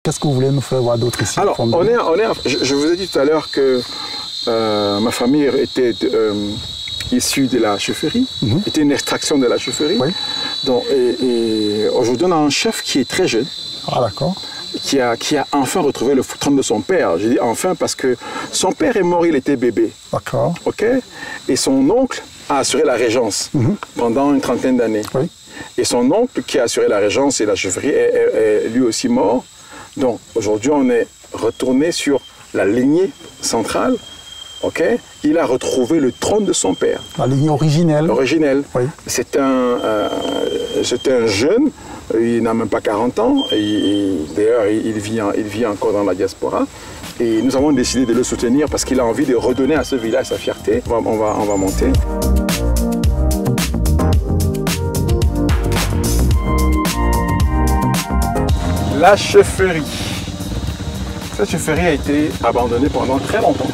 Qu'est-ce que vous voulez nous faire voir d'autre ici? Alors, je vous ai dit tout à l'heure que ma famille était issue de la chefferie, était une extraction de la chefferie. Oui. Donc, et aujourd'hui, on a un chef qui est très jeune. Ah, d'accord. Qui a enfin retrouvé le trône de son père. Je dis enfin parce que son père est mort, il était bébé. D'accord. OK? Et son oncle a assuré la régence pendant une trentaine d'années. Oui. Et son oncle qui a assuré la régence et la chefferie est lui aussi mort. Donc aujourd'hui, on est retourné sur la lignée centrale. OK? Il a retrouvé le trône de son père. La lignée originelle. Originelle. Oui. C'est un jeune, il n'a même pas 40 ans. D'ailleurs, il vit encore dans la diaspora. Et nous avons décidé de le soutenir parce qu'il a envie de redonner à ce village sa fierté. On va monter. La chefferie. Cette chefferie a été abandonnée pendant très longtemps.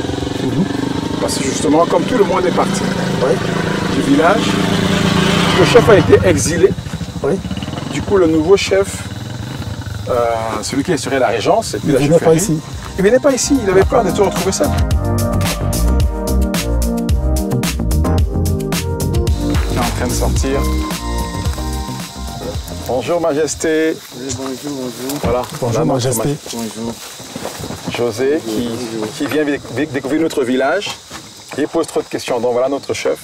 Parce que justement, comme tout le monde est parti du village, le chef a été exilé. Oui. Du coup, le nouveau chef, celui qui assurait la régence, c'était la chefferie. Il ne venait pas ici. Il ne venait pas ici, il avait peur de se retrouver seul. Il est en train de sortir. Bonjour Majesté. Oui, bonjour, bonjour. Voilà. Bonjour Majesté. Bonjour. José qui vient découvrir notre village et pose trop de questions. Donc voilà notre chef.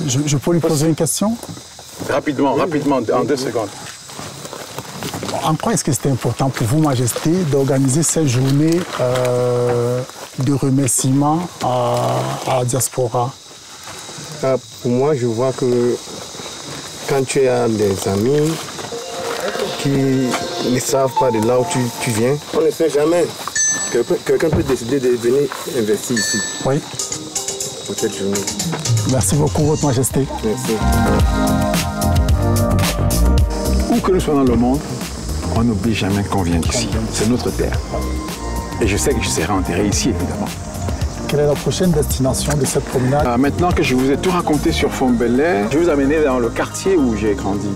Je peux lui poser une question? Rapidement, en 2 secondes. En quoi est-ce que c'était important pour vous, Majesté, d'organiser cette journée de remerciement à la diaspora? Pour moi, je vois que quand tu as des amis qui ne savent pas de là où tu viens, on ne sait jamais. Quelqu'un peut décider de venir investir ici. Oui. Pour cette journée. Merci beaucoup, Votre Majesté. Merci. Où que nous soyons dans le monde, on n'oublie jamais qu'on vient d'ici. C'est notre terre. Et je sais que je serai enterré ici, évidemment. Quelle est la prochaine destination de cette promenade? Maintenant que je vous ai tout raconté sur Fonbelle, je vais vous amener dans le quartier où j'ai grandi.